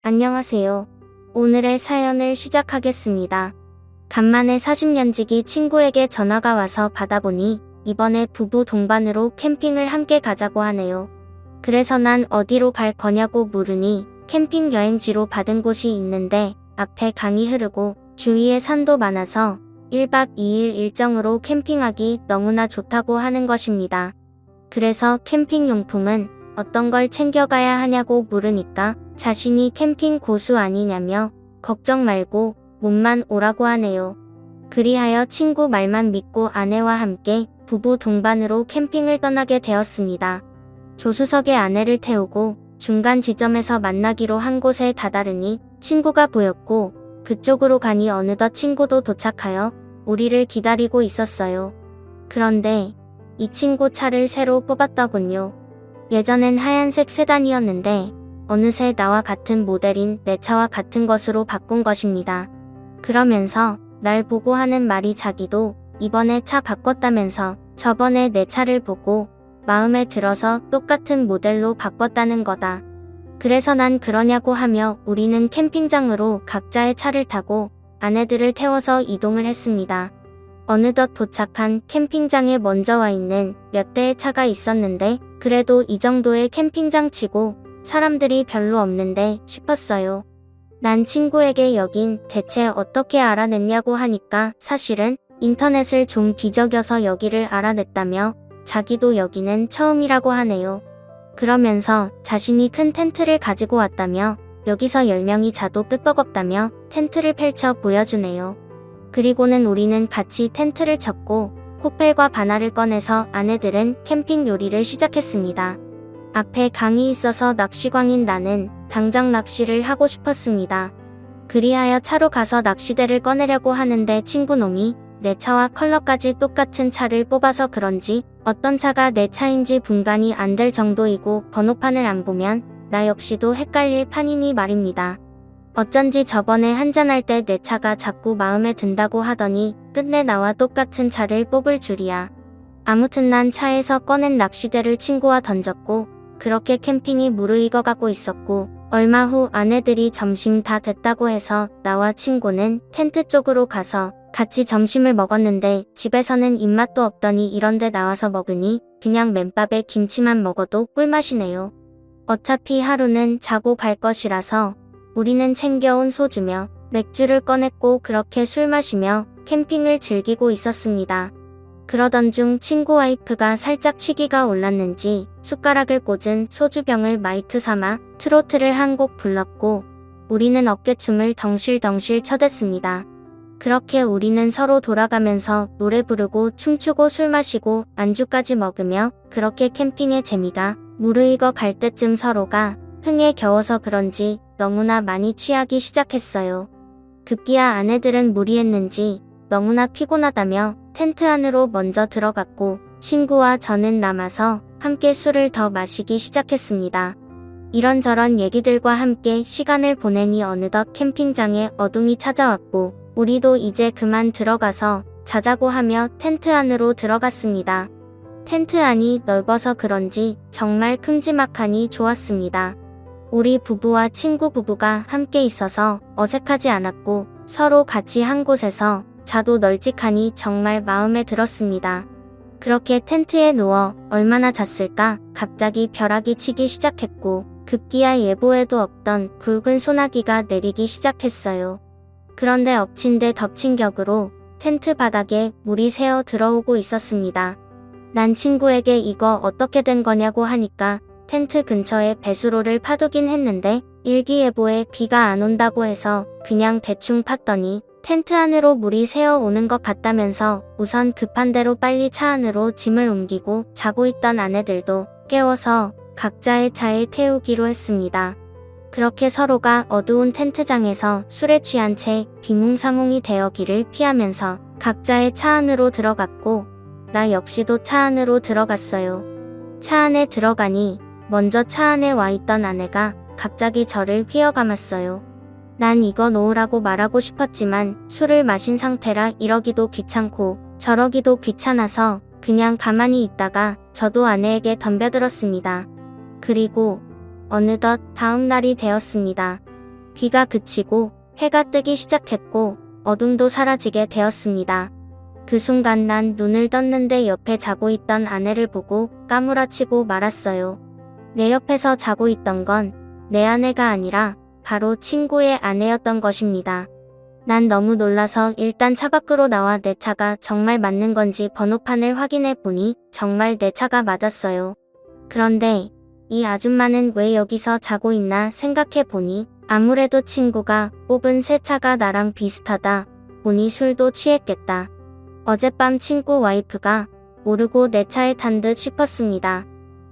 안녕하세요. 오늘의 사연을 시작하겠습니다. 간만에 40년지기 친구에게 전화가 와서 받아보니 이번에 부부 동반으로 캠핑을 함께 가자고 하네요. 그래서 난 어디로 갈 거냐고 물으니 캠핑 여행지로 받은 곳이 있는데 앞에 강이 흐르고 주위에 산도 많아서 1박 2일 일정으로 캠핑하기 너무나 좋다고 하는 것입니다. 그래서 캠핑 용품은 어떤 걸 챙겨가야 하냐고 물으니까 자신이 캠핑 고수 아니냐며 걱정 말고 몸만 오라고 하네요. 그리하여 친구 말만 믿고 아내와 함께 부부 동반으로 캠핑을 떠나게 되었습니다. 조수석에 아내를 태우고 중간 지점에서 만나기로 한 곳에 다다르니 친구가 보였고 그쪽으로 가니 어느덧 친구도 도착하여 우리를 기다리고 있었어요. 그런데 이 친구 차를 새로 뽑았더군요. 예전엔 하얀색 세단이었는데 어느새 나와 같은 모델인 내 차와 같은 것으로 바꾼 것입니다. 그러면서 날 보고 하는 말이 자기도 이번에 차 바꿨다면서 저번에 내 차를 보고 마음에 들어서 똑같은 모델로 바꿨다는 거다. 그래서 난 그러냐고 하며 우리는 캠핑장으로 각자의 차를 타고 아내들을 태워서 이동을 했습니다. 어느덧 도착한 캠핑장에 먼저 와 있는 몇 대의 차가 있었는데 그래도 이 정도의 캠핑장 치고 사람들이 별로 없는데 싶었어요. 난 친구에게 여긴 대체 어떻게 알아냈냐고 하니까 사실은 인터넷을 좀 뒤적여서 여기를 알아냈다며 자기도 여기는 처음이라고 하네요. 그러면서 자신이 큰 텐트를 가지고 왔다며 여기서 10명이 자도 끄떡없다며 텐트를 펼쳐 보여주네요. 그리고는 우리는 같이 텐트를 쳤고 코펠과 바나를 꺼내서 아내들은 캠핑 요리를 시작했습니다. 앞에 강이 있어서 낚시광인 나는 당장 낚시를 하고 싶었습니다. 그리하여 차로 가서 낚시대를 꺼내려고 하는데 친구놈이 내 차와 컬러까지 똑같은 차를 뽑아서 그런지 어떤 차가 내 차인지 분간이 안 될 정도이고 번호판을 안 보면 나 역시도 헷갈릴 판이니 말입니다. 어쩐지 저번에 한잔할 때 내 차가 자꾸 마음에 든다고 하더니 끝내 나와 똑같은 차를 뽑을 줄이야. 아무튼 난 차에서 꺼낸 낚시대를 친구와 던졌고 그렇게 캠핑이 무르익어가고 있었고 얼마 후 아내들이 점심 다 됐다고 해서 나와 친구는 텐트 쪽으로 가서 같이 점심을 먹었는데 집에서는 입맛도 없더니 이런데 나와서 먹으니 그냥 맨밥에 김치만 먹어도 꿀맛이네요. 어차피 하루는 자고 갈 것이라서 우리는 챙겨온 소주며 맥주를 꺼냈고 그렇게 술 마시며 캠핑을 즐기고 있었습니다. 그러던 중 친구 와이프가 살짝 취기가 올랐는지 숟가락을 꽂은 소주병을 마이크 삼아 트로트를 한 곡 불렀고 우리는 어깨춤을 덩실덩실 쳐댔습니다. 그렇게 우리는 서로 돌아가면서 노래 부르고 춤추고 술 마시고 안주까지 먹으며 그렇게 캠핑의 재미가 무르익어 갈 때쯤 서로가 흥에 겨워서 그런지 너무나 많이 취하기 시작했어요. 급기야 아내들은 무리했는지 너무나 피곤하다며 텐트 안으로 먼저 들어갔고 친구와 저는 남아서 함께 술을 더 마시기 시작했습니다. 이런저런 얘기들과 함께 시간을 보내니 어느덧 캠핑장에 어둠이 찾아왔고 우리도 이제 그만 들어가서 자자고 하며 텐트 안으로 들어갔습니다. 텐트 안이 넓어서 그런지 정말 큼지막하니 좋았습니다. 우리 부부와 친구 부부가 함께 있어서 어색하지 않았고 서로 같이 한 곳에서 자도 널찍하니 정말 마음에 들었습니다. 그렇게 텐트에 누워 얼마나 잤을까 갑자기 벼락이 치기 시작했고 급기야 예보에도 없던 굵은 소나기가 내리기 시작했어요. 그런데 엎친 데 덮친 격으로 텐트 바닥에 물이 새어 들어오고 있었습니다. 난 친구에게 이거 어떻게 된 거냐고 하니까 텐트 근처에 배수로를 파두긴 했는데 일기예보에 비가 안 온다고 해서 그냥 대충 팠더니 텐트 안으로 물이 새어 오는 것 같다면서 우선 급한 대로 빨리 차 안으로 짐을 옮기고 자고 있던 아내들도 깨워서 각자의 차에 태우기로 했습니다. 그렇게 서로가 어두운 텐트장에서 술에 취한 채 비몽사몽이 되어 비를 피하면서 각자의 차 안으로 들어갔고 나 역시도 차 안으로 들어갔어요. 차 안에 들어가니 먼저 차 안에 와 있던 아내가 갑자기 저를 휘어감았어요. 난 이거 놓으라고 말하고 싶었지만 술을 마신 상태라 이러기도 귀찮고 저러기도 귀찮아서 그냥 가만히 있다가 저도 아내에게 덤벼들었습니다. 그리고 어느덧 다음 날이 되었습니다. 비가 그치고 해가 뜨기 시작했고 어둠도 사라지게 되었습니다. 그 순간 난 눈을 떴는데 옆에 자고 있던 아내를 보고 까무라치고 말았어요. 내 옆에서 자고 있던 건 내 아내가 아니라 바로 친구의 아내였던 것입니다. 난 너무 놀라서 일단 차 밖으로 나와 내 차가 정말 맞는 건지 번호판을 확인해 보니 정말 내 차가 맞았어요. 그런데 이 아줌마는 왜 여기서 자고 있나 생각해 보니 아무래도 친구가 뽑은 새 차가 나랑 비슷하다 보니 술도 취했겠다. 어젯밤 친구 와이프가 모르고 내 차에 탄 듯 싶었습니다.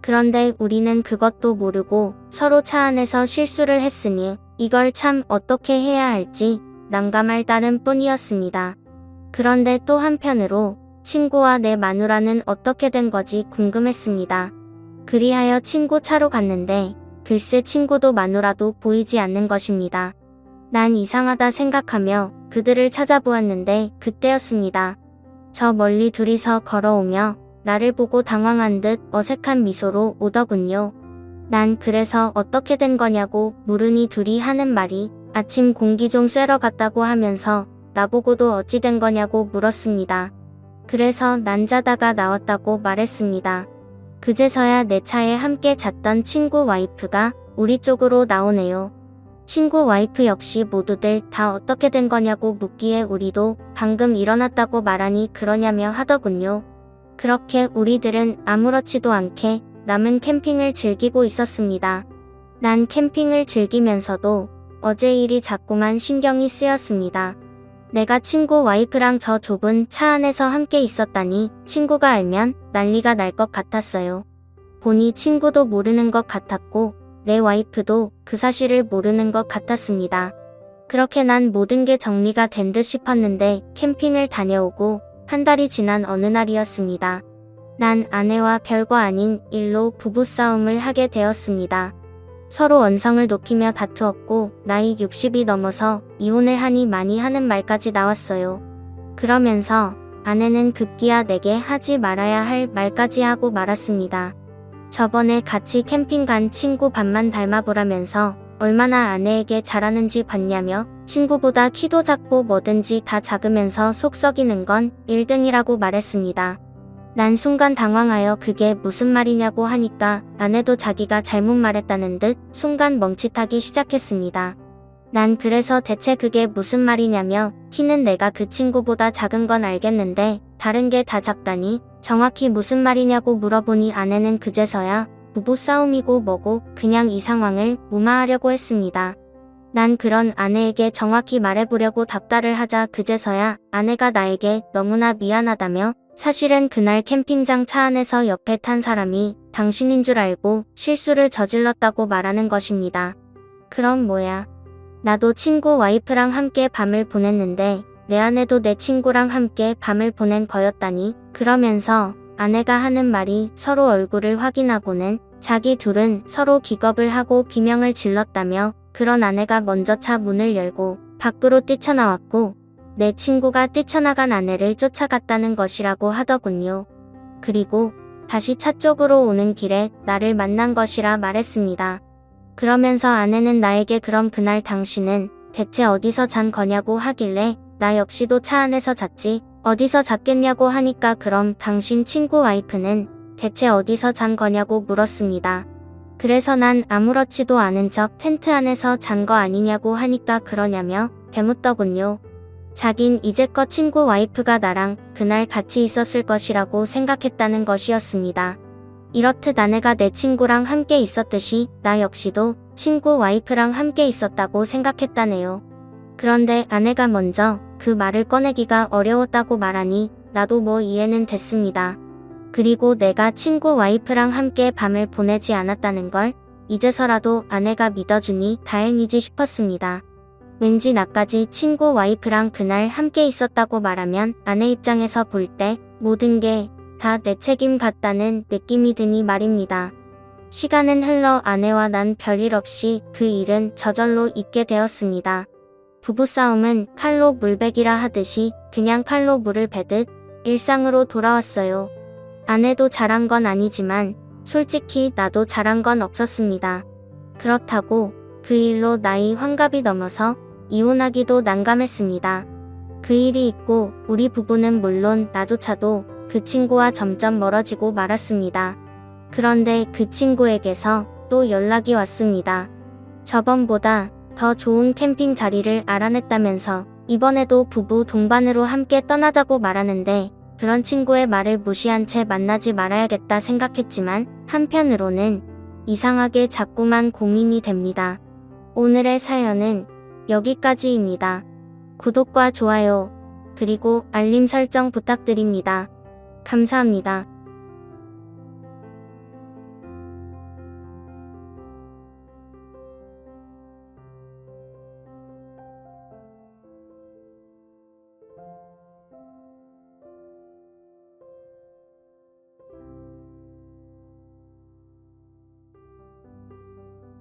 그런데 우리는 그것도 모르고 서로 차 안에서 실수를 했으니 이걸 참 어떻게 해야 할지 난감할 따름 뿐이었습니다. 그런데 또 한편으로 친구와 내 마누라는 어떻게 된 거지 궁금했습니다. 그리하여 친구 차로 갔는데 글쎄 친구도 마누라도 보이지 않는 것입니다. 난 이상하다 생각하며 그들을 찾아보았는데 그때였습니다. 저 멀리 둘이서 걸어오며 나를 보고 당황한 듯 어색한 미소로 오더군요. 난 그래서 어떻게 된 거냐고 물으니 둘이 하는 말이 아침 공기 좀 쐬러 갔다고 하면서 나보고도 어찌 된 거냐고 물었습니다. 그래서 난 자다가 나왔다고 말했습니다. 그제서야 내 차에 함께 잤던 친구 와이프가 우리 쪽으로 나오네요. 친구 와이프 역시 모두들 다 어떻게 된 거냐고 묻기에 우리도 방금 일어났다고 말하니 그러냐며 하더군요. 그렇게 우리들은 아무렇지도 않게 남은 캠핑을 즐기고 있었습니다. 난 캠핑을 즐기면서도 어제 일이 자꾸만 신경이 쓰였습니다. 내가 친구 와이프랑 저 좁은 차 안에서 함께 있었다니 친구가 알면 난리가 날 것 같았어요. 보니 친구도 모르는 것 같았고 내 와이프도 그 사실을 모르는 것 같았습니다. 그렇게 난 모든 게 정리가 된 듯 싶었는데 캠핑을 다녀오고 한 달이 지난 어느 날이었습니다. 난 아내와 별거 아닌 일로 부부싸움을 하게 되었습니다. 서로 언성을 높이며 다투었고 나이 60이 넘어서 이혼을 하니 많이 하는 말까지 나왔어요. 그러면서 아내는 급기야 내게 하지 말아야 할 말까지 하고 말았습니다. 저번에 같이 캠핑 간 친구 반만 닮아보라면서 얼마나 아내에게 잘하는지 봤냐며 친구보다 키도 작고 뭐든지 다 작으면서 속 썩이는 건 1등이라고 말했습니다. 난 순간 당황하여 그게 무슨 말이냐고 하니까 아내도 자기가 잘못 말했다는 듯 순간 멈칫하기 시작했습니다. 난 그래서 대체 그게 무슨 말이냐며 키는 내가 그 친구보다 작은 건 알겠는데 다른 게 다 작다니 정확히 무슨 말이냐고 물어보니 아내는 그제서야 부부싸움이고 뭐고 그냥 이 상황을 무마하려고 했습니다. 난 그런 아내에게 정확히 말해보려고 답답을 하자 그제서야 아내가 나에게 너무나 미안하다며 사실은 그날 캠핑장 차 안에서 옆에 탄 사람이 당신인 줄 알고 실수를 저질렀다고 말하는 것입니다. 그럼 뭐야? 나도 친구 와이프랑 함께 밤을 보냈는데 내 아내도 내 친구랑 함께 밤을 보낸 거였다니. 그러면서 아내가 하는 말이 서로 얼굴을 확인하고는 자기 둘은 서로 기겁을 하고 비명을 질렀다며 그런 아내가 먼저 차 문을 열고 밖으로 뛰쳐나왔고 내 친구가 뛰쳐나간 아내를 쫓아갔다는 것이라고 하더군요. 그리고 다시 차 쪽으로 오는 길에 나를 만난 것이라 말했습니다. 그러면서 아내는 나에게 그럼 그날 당신은 대체 어디서 잔 거냐고 하길래 나 역시도 차 안에서 잤지 어디서 잤겠냐고 하니까 그럼 당신 친구 와이프는 대체 어디서 잔 거냐고 물었습니다. 그래서 난 아무렇지도 않은 척 텐트 안에서 잔 거 아니냐고 하니까 그러냐며 되묻더군요. 자긴 이제껏 친구 와이프가 나랑 그날 같이 있었을 것이라고 생각했다는 것이었습니다. 이렇듯 아내가 내 친구랑 함께 있었듯이 나 역시도 친구 와이프랑 함께 있었다고 생각했다네요. 그런데 아내가 먼저 그 말을 꺼내기가 어려웠다고 말하니 나도 뭐 이해는 됐습니다. 그리고 내가 친구 와이프랑 함께 밤을 보내지 않았다는 걸 이제서라도 아내가 믿어주니 다행이지 싶었습니다. 왠지 나까지 친구 와이프랑 그날 함께 있었다고 말하면 아내 입장에서 볼 때 모든 게 다 내 책임 같다는 느낌이 드니 말입니다. 시간은 흘러 아내와 난 별일 없이 그 일은 저절로 잊게 되었습니다. 부부싸움은 칼로 물베기라 하듯이 그냥 칼로 물을 베듯 일상으로 돌아왔어요. 아내도 잘한 건 아니지만 솔직히 나도 잘한 건 없었습니다. 그렇다고 그 일로 나이 환갑이 넘어서 이혼하기도 난감했습니다. 그 일이 있고 우리 부부는 물론 나조차도 그 친구와 점점 멀어지고 말았습니다. 그런데 그 친구에게서 또 연락이 왔습니다. 저번보다 더 좋은 캠핑 자리를 알아냈다면서 이번에도 부부 동반으로 함께 떠나자고 말하는데, 그런 친구의 말을 무시한 채 만나지 말아야겠다 생각했지만 한편으로는 이상하게 자꾸만 고민이 됩니다. 오늘의 사연은 여기까지입니다. 구독과 좋아요, 그리고 알림 설정 부탁드립니다. 감사합니다.